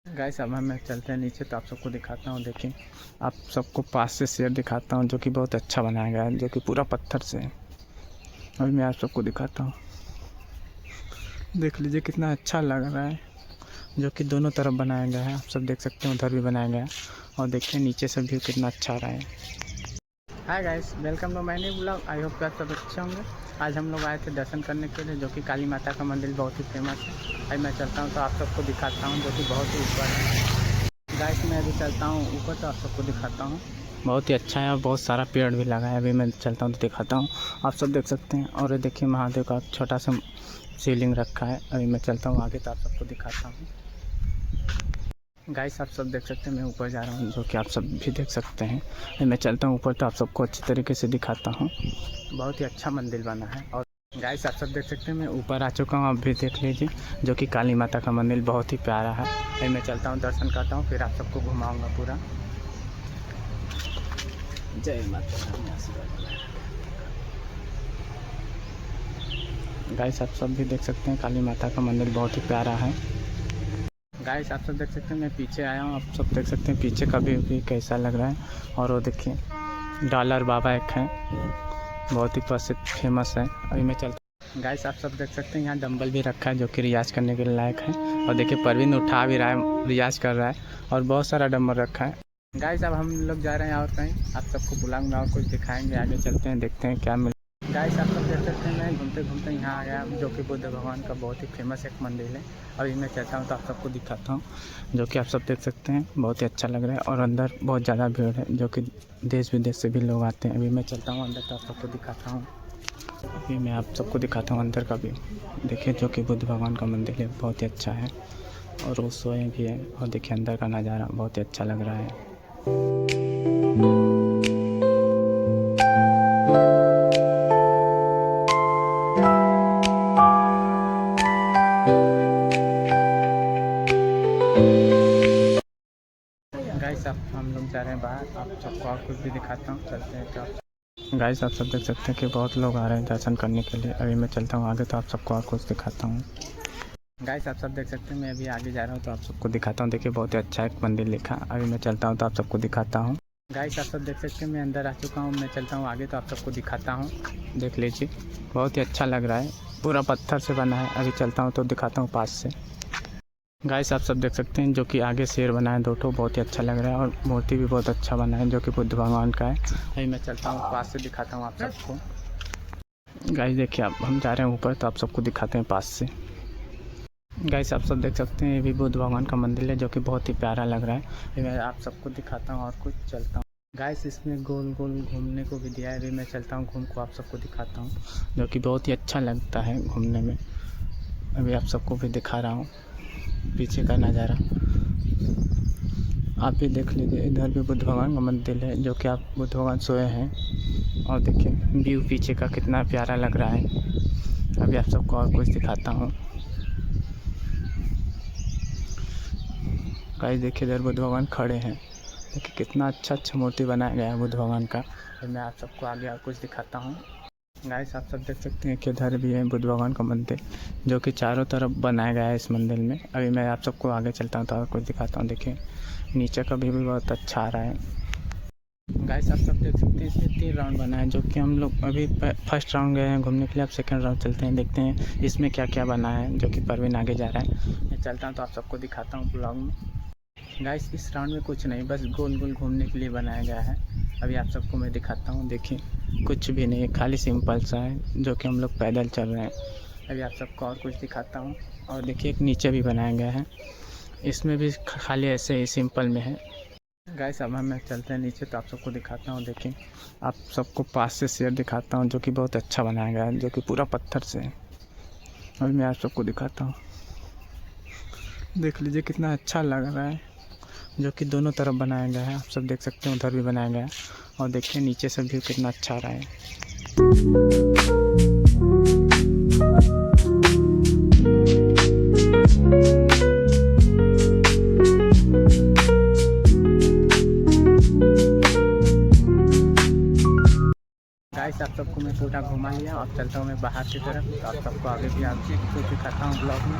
Guys अब हम चलते हैं नीचे तो आप सबको दिखाता हूँ। देखिए आप सबको पास से शेर दिखाता हूँ जो कि बहुत अच्छा बनाया गया है, जो कि पूरा पत्थर से है। अभी मैं आप सबको दिखाता हूँ, देख लीजिए कितना अच्छा लग रहा है, जो कि दोनों तरफ बनाया गया है। आप सब देख सकते हैं, उधर भी बनाया गया है और देखिए नीचे से व्यू कितना अच्छा आ रहा है। Hi guys, welcome to my new blog. I hope कि आप सब अच्छे होंगे। आज हम लोग आए थे दर्शन करने के लिए, जो कि काली माता का मंदिर बहुत ही फेमस है। अभी मैं चलता हूँ तो आप सबको दिखाता हूँ, जो कि बहुत ही ऊपर है। गाइस मैं अभी चलता हूँ ऊपर तो आप सबको दिखाता हूँ। बहुत ही अच्छा है और बहुत सारा पेड़ भी लगा है। अभी मैं चलता हूँ तो दिखाता हूँ, आप सब देख सकते हैं। और ये देखिए महादेव का छोटा सा शिवलिंग रखा है। अभी मैं चलता हूँ आगे तो आप सबको दिखाता हूँ। गाइस आप सब देख सकते हैं, मैं ऊपर जा रहा हूँ, जो कि आप सब भी देख सकते हैं। मैं चलता हूँ ऊपर तो आप सबको अच्छी तरीके से दिखाता हूँ। बहुत ही अच्छा मंदिर बना है। और गाइस आप सब देख सकते हैं, मैं ऊपर आ चुका हूँ, आप भी देख लीजिए, जो कि काली माता का मंदिर बहुत ही प्यारा है। अभी मैं चलता हूँ, दर्शन करता हूँ, फिर आप सबको घुमाऊँगा पूरा। जय माता दी। गाइस आप सब भी देख सकते हैं, काली माता का मंदिर बहुत ही प्यारा है। गाइस आप सब देख सकते हैं, मैं पीछे आया हूँ, आप सब देख सकते हैं पीछे का भी कैसा लग रहा है। और वो देखिए डॉलर बाबा एक है, बहुत ही प्रसिद्ध फेमस है। अभी मैं चलता। गाइस आप सब देख सकते हैं, यहाँ डंबल भी रखा है, जो कि रियाज करने के लायक है। और देखिए परवीन उठा भी रहा है, रियाज कर रहा है। और बहुत सारा डंबल रखा है। गाइस अब हम लोग जा रहे हैं और कहीं, आप सबको बुलाऊंगा और कुछ दिखाएंगे। आगे चलते हैं, देखते हैं क्या मिल। गाइस आप सब देख सकते हैं, मैं घूमते घूमते यहाँ आ गया, जो कि बुद्ध भगवान का बहुत ही फेमस एक मंदिर है। अभी मैं चलता हूँ तो आप सबको दिखाता हूँ, जो कि आप सब देख सकते हैं, बहुत ही अच्छा लग रहा है। और अंदर बहुत ज़्यादा भीड़ है, जो कि देश विदेश से भी लोग आते हैं। अभी मैं चलता हूँ अंदर तो आप सबको दिखाता हूँ। अभी मैं आप सबको दिखाता हूँ अंदर का भी। देखिए जो कि बुद्ध भगवान का मंदिर है, बहुत ही अच्छा है। और वो सोए भी है। और देखिए अंदर का नज़ारा बहुत ही अच्छा लग रहा है। गाइस आप हम लोग जा रहे हैं बाहर, आप सबको और कुछ भी दिखाता हूँ, चलते हैं तो। गाइस आप सब देख सकते हैं कि बहुत लोग आ रहे हैं दर्शन करने के लिए। अभी मैं चलता हूँ आगे तो आप सबको और कुछ दिखाता हूँ। गाइस आप सब देख सकते हैं, मैं अभी आगे जा रहा हूँ तो आप सबको दिखाता हूँ। देखिए बहुत ही अच्छा एक मंदिर लिखा। अभी मैं चलता हूँ तो आप सबको दिखाता हूँ। गाइस आप सब देख सकते हैं, मैं अंदर आ चुका हूँ। मैं चलता हूँ आगे तो आप सबको दिखाता हूँ। देख लीजिए बहुत ही अच्छा लग रहा है, पूरा पत्थर से बना है। अभी चलता हूँ तो दिखाता हूँ पास से। गाइस आप सब देख सकते हैं, जो कि आगे शेर बना है, दो ठो बहुत ही अच्छा लग रहा है। और मूर्ति भी बहुत अच्छा बना है, जो कि बुद्ध भगवान का है। अभी मैं चलता हूँ पास से दिखाता हूँ आप सबको। गाइस देखिए अब हम जा रहे हैं ऊपर तो आप सबको दिखाते हैं पास से। गाइस आप सब देख सकते हैं, ये भी बुद्ध भगवान का मंदिर है, जो कि बहुत ही प्यारा लग रहा है। मैं आप सबको दिखाता हूँ और कुछ चलता हूँ। गाइस इसमें गोल गोल घूमने को भी दिया है। अभी मैं चलता हूँ घूम को आप सबको दिखाता हूँ, जो कि बहुत ही अच्छा लगता है घूमने में। अभी आप सबको भी दिखा रहा हूँ पीछे का नज़ारा, आप भी देख लीजिए। इधर भी बुद्ध भगवान का मंदिर है, जो कि आप बुद्ध भगवान सोए हैं। और देखिए व्यू पीछे का कितना प्यारा लग रहा है। अभी आप सबको और कुछ दिखाता हूँ। गाइस देखिए इधर बुद्ध भगवान खड़े हैं, देखिए कितना अच्छा मूर्ति बनाया गया है बुद्ध भगवान का। फिर मैं आप सबको आगे और कुछ दिखाता हूँ। गाइस आप सब देख सकते हैं कि इधर भी है बुद्ध भगवान का मंदिर, जो कि चारों तरफ बनाया गया है इस मंदिर में। अभी मैं आप सबको आगे चलता हूँ तो और कुछ दिखाता हूँ। देखिए नीचे का भी बहुत अच्छा आ रहा है। गाइस आप सब देख सकते हैं, इसमें 3 राउंड बना है, जो कि हम लोग अभी फर्स्ट राउंड गए हैं घूमने के लिए। अब सेकंड राउंड चलते हैं, देखते हैं इसमें क्या क्या बना है, जो कि परवीन आगे जा रहा है। मैं चलता हूँ तो आप सबको दिखाता हूँ ब्लॉग में। गाइस इस राउंड में कुछ नहीं, बस गोल गोल घूमने के लिए बनाया गया है। अभी आप सबको मैं दिखाता हूँ। देखिए कुछ भी नहीं है, खाली सिंपल सा है, जो कि हम लोग पैदल चल रहे हैं। अभी आप सबको और कुछ दिखाता हूँ। और देखिए एक नीचे भी बनाया गया है, इसमें भी खाली ऐसे ही सिंपल में है। गाइस अब हम चलते हैं नीचे तो आप सबको दिखाता हूँ। देखिए आप सबको पास से शेर दिखाता हूँ, जो कि बहुत अच्छा बनाया गया है, जो कि पूरा पत्थर से है। अभी मैं आप सबको दिखाता हूँ, देख लीजिए कितना अच्छा लग रहा है, जो कि दोनों तरफ बनाया गया है। आप सब देख सकते हैं, उधर भी बनाया गया है। और देखिए नीचे से व्यू कितना अच्छा आ रहा है। गाइस आप सबको मैं पूरा घुमा लिया, अब चलता हूँ मैं बाहर की तरफ, तो आप सबको आगे भी आप कुछ दिखाता हूँ ब्लॉग में।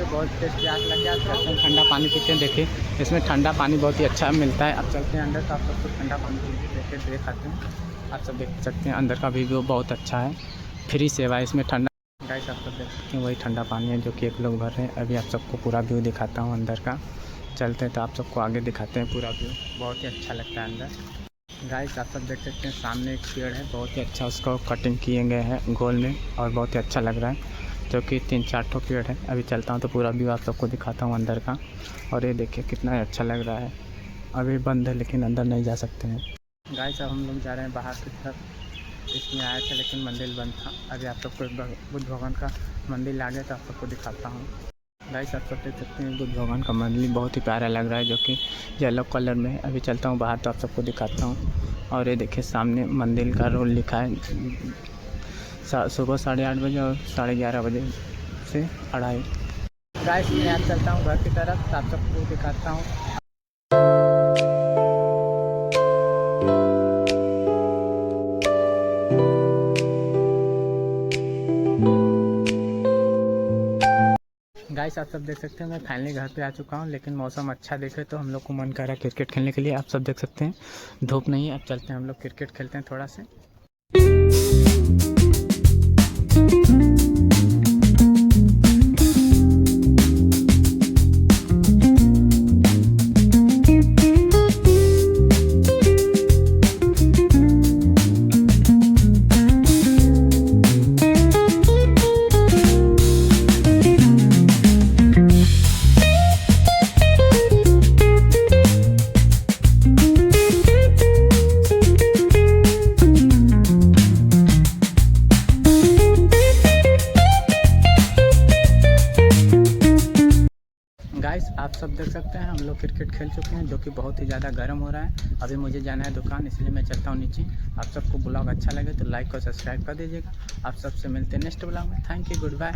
के बहुत टेस्ट प्यास लग गया। चलते हैं ठंडा पानी पीते हैं। देखिए इसमें ठंडा पानी बहुत ही अच्छा मिलता है। अब चलते हैं अंदर, तो आप सबको ठंडा पानी पी के दिखाते हैं। आप सब देख सकते हैं अंदर का व्यू बहुत अच्छा है, फ्री सेवा है इसमें ठंडा। गाइस आप सब देख सकते हैं वही ठंडा पानी है जो कि एक लोग भर रहे हैं। अभी आप सबको पूरा व्यू दिखाता हूँ अंदर का। चलते हैं तो आप सबको आगे दिखाते हैं पूरा व्यू, बहुत ही अच्छा लगता है अंदर। गाइस आप सब देख सकते हैं सामने एक पेड़ है, बहुत ही अच्छा उसको कटिंग किए गए हैं गोल में, और बहुत ही अच्छा लग रहा है, जो कि 3-4 ठो पेड़ है। अभी चलता हूँ तो पूरा व्यू आप सबको दिखाता हूँ अंदर का। और ये देखिए कितना अच्छा लग रहा है। अभी बंद है लेकिन अंदर नहीं जा सकते हैं। गाइस अब हम लोग जा रहे हैं बाहर की तरफ। इसमें आए थे लेकिन मंदिर बंद था। अभी आप सबको बुद्ध भगवान का मंदिर आ गया तो आप सबको दिखाता हूँ। गाइस आप सब देख सकते हैं बुद्ध भगवान का मंदिर बहुत ही प्यारा लग रहा है, जो कि येलो कलर में है। अभी चलता हूँ बाहर तो आप सबको दिखाता हूँ। और ये देखिए सामने मंदिर का रोल लिखा है, सुबह 8:30 बजे और 11:30 बजे से 2:30। गाइस मैं आज चलता हूँ घर की तरफ तो आप सबको दिखाता हूँ। गाइस आप सब देख सकते हैं मैं फाइनली घर पे आ चुका हूँ, लेकिन मौसम अच्छा देखे तो हम लोग को मन कर रहा है क्रिकेट खेलने के लिए। आप सब देख सकते हैं धूप नहीं है। अब चलते हैं हम लोग क्रिकेट खेलते हैं थोड़ा से। गाइस आप सब देख सकते हैं हम लोग क्रिकेट खेल चुके हैं, जो कि बहुत ही ज़्यादा गर्म हो रहा है। अभी मुझे जाना है दुकान, इसलिए मैं चलता हूँ नीचे। आप सबको ब्लॉग अच्छा लगे तो लाइक और सब्सक्राइब कर दीजिएगा। आप सबसे मिलते हैं नेक्स्ट ब्लॉग में। Thank you, good bye.